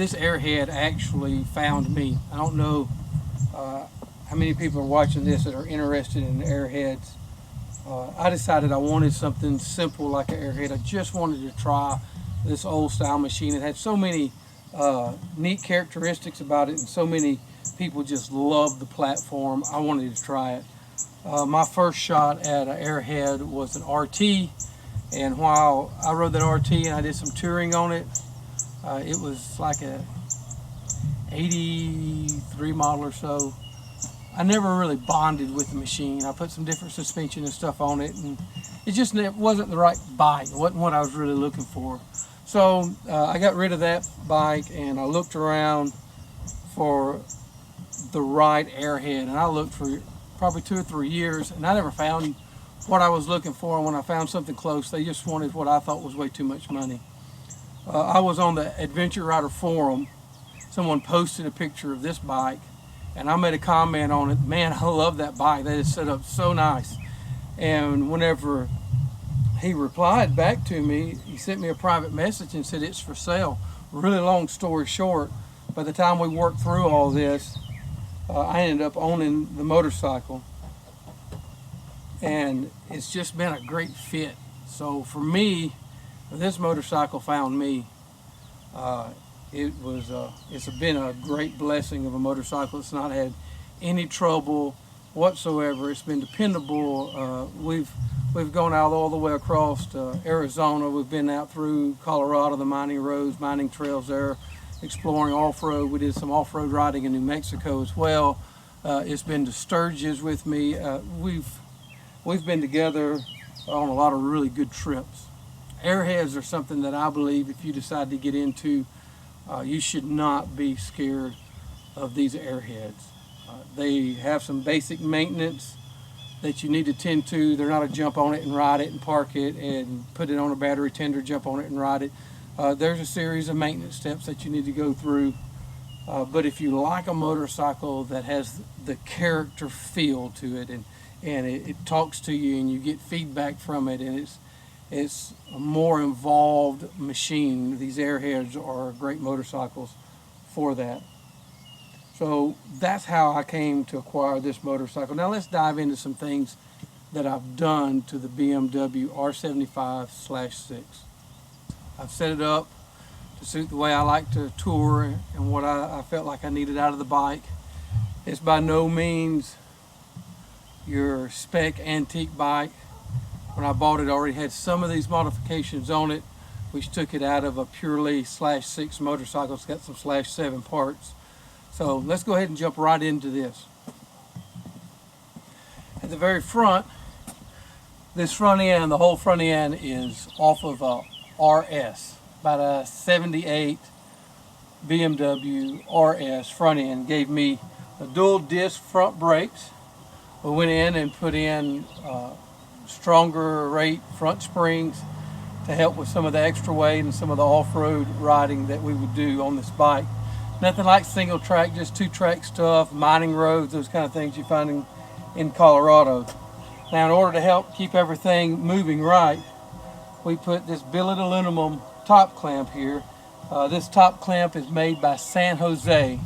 this airhead actually found me. I don't know how many people are watching this that are interested in airheads. I decided I wanted something simple like an airhead. I just wanted to try this old style machine. It had so many neat characteristics about it, and so many people just love the platform. I wanted to try it. My first shot at an airhead was an RT, and while I rode that RT and I did some touring on it, it was like a 83 model or so. I never really bonded with the machine. I put some different suspension and stuff on it, and it wasn't the right bike. It wasn't what I was really looking for. So I got rid of that bike, and I looked around for the right airhead, and I looked for probably 2 or 3 years, and I never found what I was looking for. And when I found something close, they just wanted what I thought was way too much money. I was on the Adventure Rider forum. Someone posted a picture of this bike, and I made a comment on it. Man, I love that bike. That is set up so nice. And whenever he replied back to me, he sent me a private message and said it's for sale. Really long story short, by the time we worked through all this, I ended up owning the motorcycle, and it's just been a great fit. So for me, this motorcycle found me. It's been a great blessing of a motorcycle. It's not had any trouble whatsoever. It's been dependable. We've gone out all the way across Arizona. We've been out through Colorado, the mining roads, mining trails there, exploring off-road. We did some off-road riding in New Mexico as well. It's been to Sturgis with me. We've been together on a lot of really good trips. Airheads are something that I believe if you decide to get into, you should not be scared of these airheads. They have some basic maintenance that you need to tend to. They're not a jump on it and ride it and park it and put it on a battery tender, jump on it and ride it. There's a series of maintenance steps that you need to go through. But if you like a motorcycle that has the character feel to it, and it talks to you and you get feedback from it, and it's a more involved machine, these airheads are great motorcycles for that. So that's how I came to acquire this motorcycle. Now let's dive into some things that I've done to the BMW R75/6. I've set it up to suit the way I like to tour and what I felt like I needed out of the bike. It's by no means your spec antique bike. When I bought it, I already had some of these modifications on it, which took it out of a purely /6 motorcycle. It's got some /7 parts. So let's go ahead and jump right into this. At the very front, this front end, the whole front end is off of a RS, about a 78 BMW RS front end. Gave me a dual disc front brakes. We went in and put in stronger rate front springs to help with some of the extra weight and some of the off-road riding that we would do on this bike. Nothing like single track, just 2-track stuff, mining roads, those kind of things you find in Colorado. Now, in order to help keep everything moving right, we put this billet aluminum top clamp here. This top clamp is made by San Jose,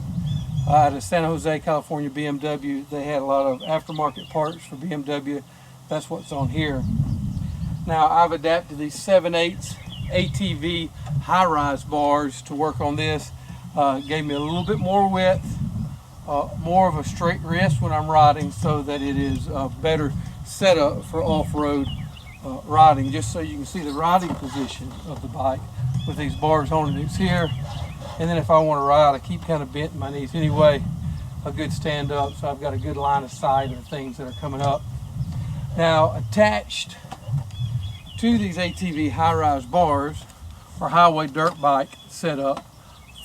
out of San Jose, California, BMW. They had a lot of aftermarket parts for BMW. That's what's on here. Now, I've adapted these 7/8 ATV high-rise bars to work on this. Gave me a little bit more width, more of a straight wrist when I'm riding, so that it is a better setup for off-road riding, just so you can see the riding position of the bike with these bars on it. It's here, and then if I want to ride, I keep kind of bent in my knees anyway, a good stand up, so I've got a good line of sight of things that are coming up. Now, attached to these ATV high-rise bars are highway dirt bike setup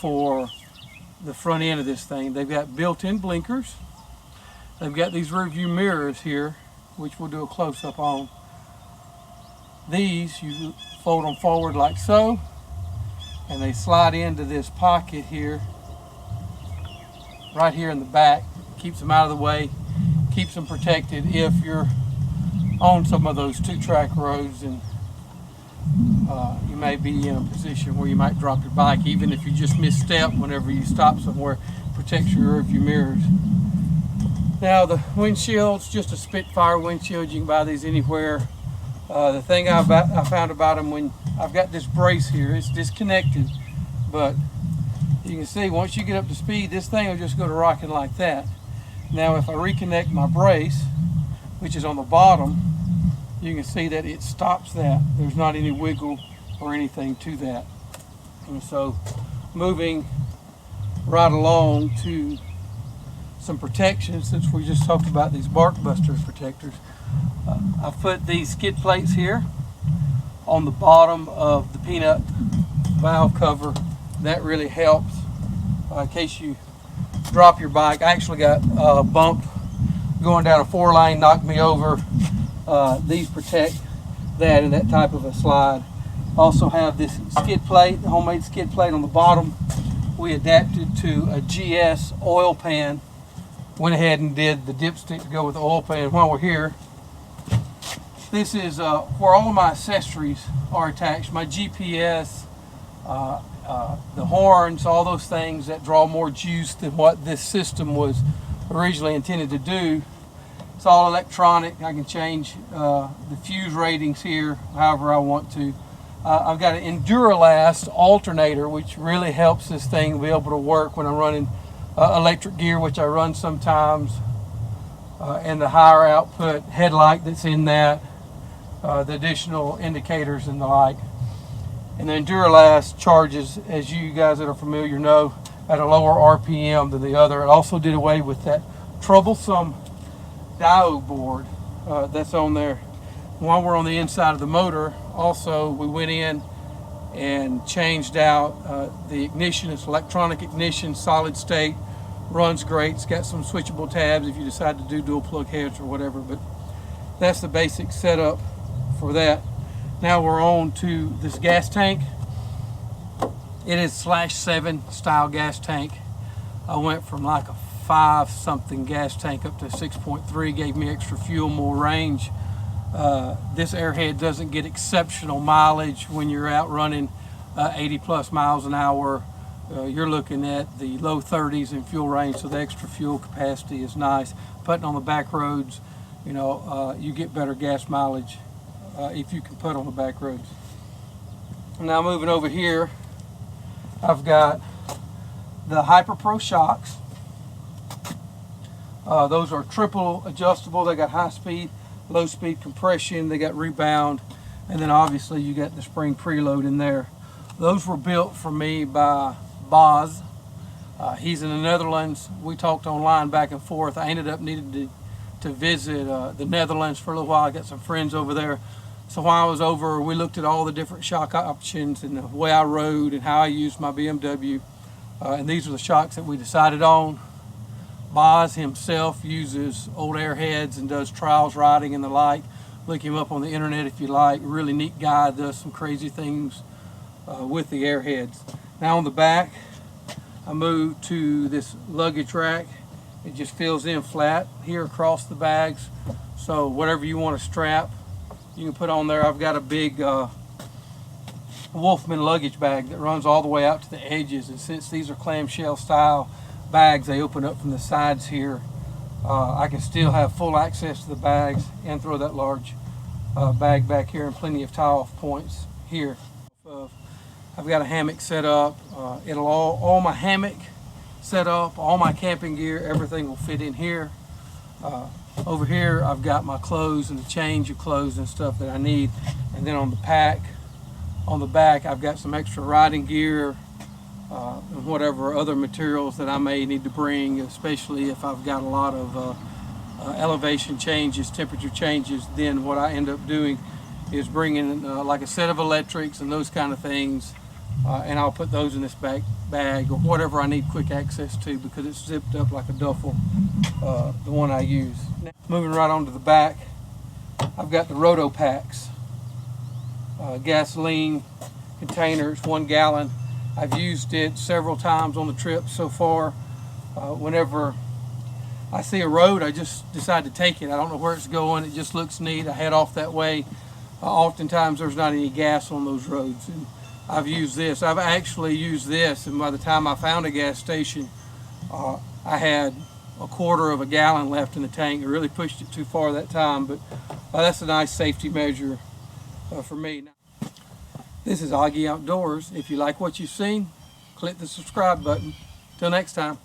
for the front end of this thing. They've got built-in blinkers. They've got these rearview mirrors here, which we'll do a close-up on. These, you fold them forward like so, and they slide into this pocket here, right here in the back. Keeps them out of the way, keeps them protected if you're on some of those 2-track roads and you may be in a position where you might drop your bike, even if you just misstep whenever you stop somewhere. Protects your rear view mirrors. Now the windshields, just a Spitfire windshield. You can buy these anywhere. The thing I found about them, when I've got this brace here, it's disconnected, but you can see once you get up to speed, this thing will just go to rocking like that. Now if I reconnect my brace, which is on the bottom, you can see that it stops that. There's not any wiggle or anything to that. And so moving right along to some protection, since we just talked about these bark buster protectors, I put these skid plates here on the bottom of the peanut valve cover. That really helps in case you drop your bike. I actually got bumped going down a 4-lane, knocked me over. These protect that in that type of a slide. Also have this skid plate, the homemade skid plate on the bottom. We adapted to a GS oil pan. Went ahead and did the dipstick to go with the oil pan. While we're here, this is where all of my accessories are attached. My GPS, the horns, all those things that draw more juice than what this system was originally intended to do. It's all electronic. I can change the fuse ratings here however I want to. I've got an Enduralast alternator, which really helps this thing be able to work when I'm running electric gear, which I run sometimes, and the higher output headlight that's in that, the additional indicators and the like. And the Enduralast charges, as you guys that are familiar know, at a lower RPM than the other. It also did away with that troublesome diode board that's on there. While we're on the inside of the motor, also we went in and changed out the ignition. It's electronic ignition, solid state, runs great. It's got some switchable tabs if you decide to do dual plug heads or whatever, but that's the basic setup for that. Now we're on to this gas tank. It is /7 style gas tank. I went from like a 5 something gas tank up to 6.3, gave me extra fuel, more range. This Airhead doesn't get exceptional mileage when you're out running 80 plus miles an hour. You're looking at the low 30s in fuel range, so the extra fuel capacity is nice. Putting on the back roads, you know, you get better gas mileage if you can put on the back roads. Now moving over here, I've got the Hyper Pro shocks. Those are triple adjustable. They got high speed, low speed compression, they got rebound, and then obviously you got the spring preload in there. Those were built for me by Boz. He's in the Netherlands. We talked online back and forth. I ended up needing to visit the Netherlands for a little while. I got some friends over there. So while I was over, we looked at all the different shock options and the way I rode and how I used my BMW. And these are the shocks that we decided on. Boz himself uses old Airheads and does trials riding and the like. Look him up on the internet if you like. Really neat guy, does some crazy things with the Airheads. Now on the back, I moved to this luggage rack. It just fills in flat here across the bags. So whatever you want to strap, you can put on there. I've got a big Wolfman luggage bag that runs all the way out to the edges, and since these are clamshell style bags, they open up from the sides here. I can still have full access to the bags and throw that large bag back here, and plenty of tie-off points here. I've got a hammock set up. It'll all my hammock set up, all my camping gear, everything will fit in here. Over here I've got my clothes and the change of clothes and stuff that I need, and then on the pack on the back I've got some extra riding gear and whatever other materials that I may need to bring, especially if I've got a lot of elevation changes, temperature changes. Then what I end up doing is bringing like a set of electrics and those kind of things, and I'll put those in this bag or whatever I need quick access to, because it's zipped up like a duffel, the one I use. Now, moving right on to the back, I've got the Roto packs, gasoline containers, 1 gallon. I've used it several times on the trip so far. Whenever I see a road, I just decide to take it. I don't know where it's going, it just looks neat. I head off that way. oftentimes there's not any gas on those roads. And I've used this. I've actually used this, and by the time I found a gas station, I had a quarter of a gallon left in the tank. I really pushed it too far that time, but that's a nice safety measure for me. This is Augie Outdoors. If you like what you've seen, click the subscribe button. Till next time.